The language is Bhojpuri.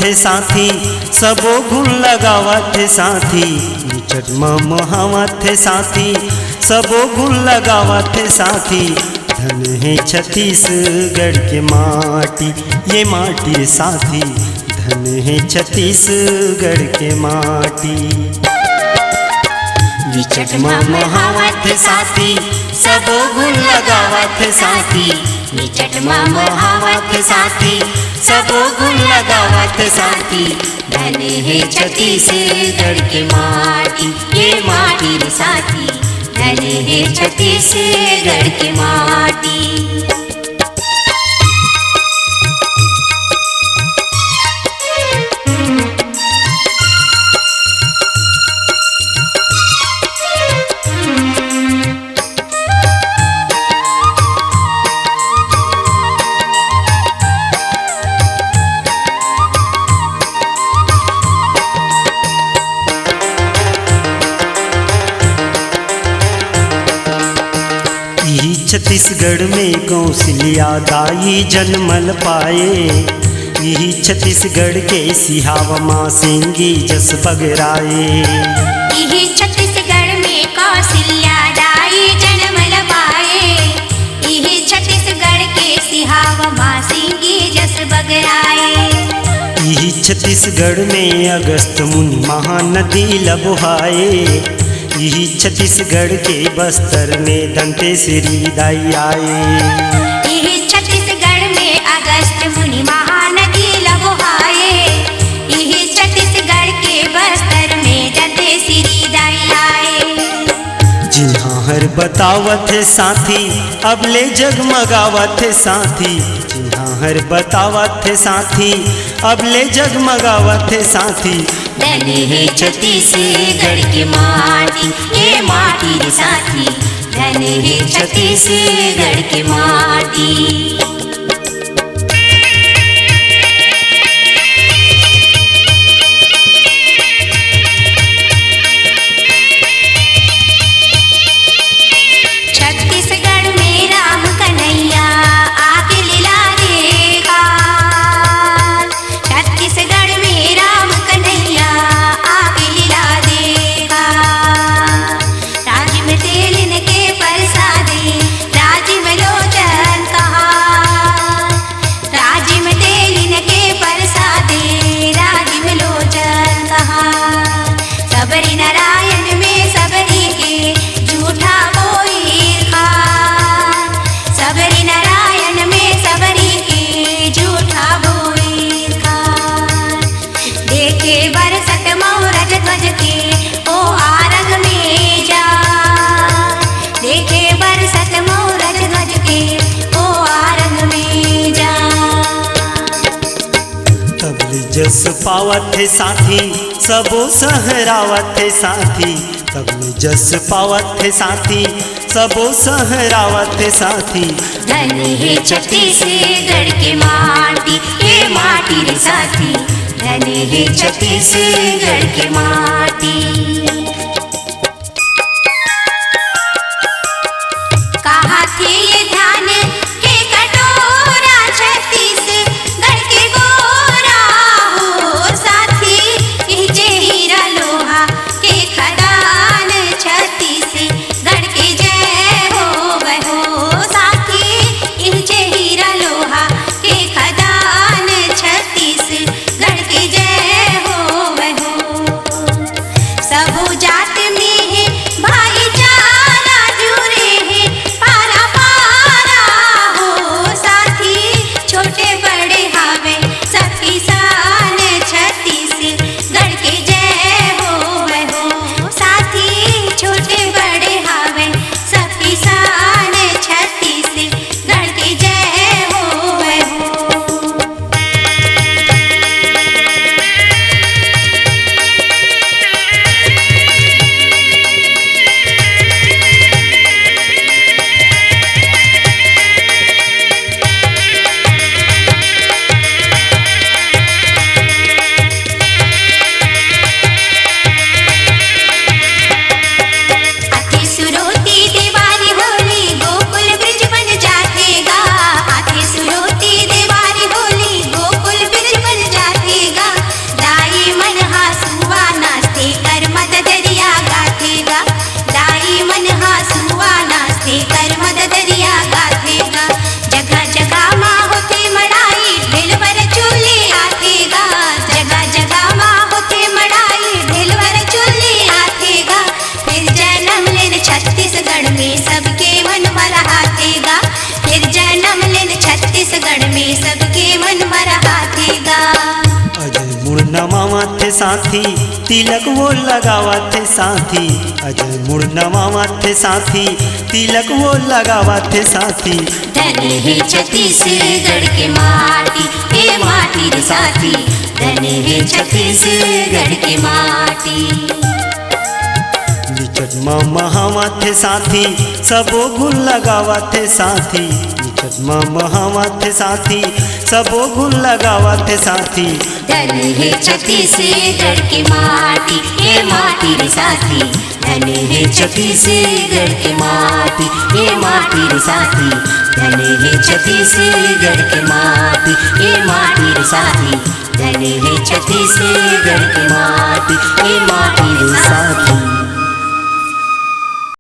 थे साथी, सबो गुण लगावत थे साथी। निचट मोहावत थे साथी, सबो गुण लगावत थे साथी। धन है छत्तीसगढ़ के माटी, ये माटी साथी। धन है छत्तीसगढ़ के माटी। निचट मोहावत थे साथी, सबो गुण लगावत थे साथी। निचट मोहावत थे साथी, सबो गुण लगावत थे साथी। धन है छत्तीसगढ़ के माटी, ये माटी रे साथी। धन है छत्तीसगढ़ के माटी। छत्तीसगढ़ में कौशल्या दाई जन्मल पाए। यही छत्तीसगढ़ के सिहावा माँ सिंगी जस बगराए। यही छत्तीसगढ़ में कौशल्या दाई जन्मल पाए। यही छत्तीसगढ़ के सिहावा माँ सिंगी जस बगराए। यही छत्तीसगढ़ में अगस्त मुनि महानदी लबुहाए। यही छत्तीसगढ़ के बस्तर में दंतेश्वरी दाई आए। यही छत्तीसगढ़ में अगस्त मुनि महानदी लबुहाए। यही छत्तीसगढ़ के बस्तर में दंतेश्वरी दाई आए। जिन्हा हर बतावत है साथी, अब ले जगमगावत है साथी। जिन्हा हर बतावत है साथी, अब ले जगमगावत है साथी। धन है छत्तीसगढ़ की माटी, ये माटी रे साथी। धन है छत्तीसगढ़ की माटी। छत्तीसगढ़ में राम कन्हैया आके लीला देखा। छत्तीसगढ़ में राम कन्हैया आके लीला देखा। राज में तेलिन के परसादे, राज में लोचन कहा। राज में तेलिन के परसादे, राज में लोचन कहा। सबरी नारायण में सबरी के झूठा सबरी नारायण में सबरी के झूठा बोल खान। देखे बरसत मोरज ध्वज के ओ आरग में जा। देखे बरसत मोरज ध्वज के ओ आरग में जा। तबले जस पावत है साथी, सबो सहरावत है साथी। तबले जस पावत है साथी, सबो सहरावत है साथी। धन है छत्तीसगढ़ के माटी, ये माटी रे साथी। धन है छत्तीसगढ़ के माटी। कहा थे ये धान के कटोरा, छत्तीसगढ़ के गोरा हो साथी। इजे हीरा लोहा के खदान, छत्तीसगढ़ के जय हो बहो साथी। इजे हीरा लोहा के खदान, छत्तीसगढ़ के जय हो बहो। सबो जात में है भाईचारा जुड़े है पारा पारा हो साथी। छोटे बड़े हावे सब किसान, छत्तीसगढ़ के जय हो बहो साथी। छोटे बड़े हावे सब किसान, छत्तीसगढ़ के जय हो बहो। थे साथी, तिलक वो लगावा थे साथी, अजय मुड़ नवावा थे साथी, तिलक वो लगावा थे साथी। धन्य है छत्तीसगढ़ के माटी, हे माटी रे साथी, धन्य है छत्तीसगढ़ के माटी। निचट महावा थे साथी, सबो गुण लगावा थे साथी, निचट महावा थे साथी, सबो गुण लगावा थे साथी। धन्य है छत्तीसगढ़ की माटी, हे माटी रे साथी, धन्य है छत्तीसगढ़ की माटी, हे माटी रे साथी, धन्य है छत्तीसगढ़ की माटी, हे माटी रे साथी, धन्य है छत्तीसगढ़ की माटी, हे माटी रे साथी।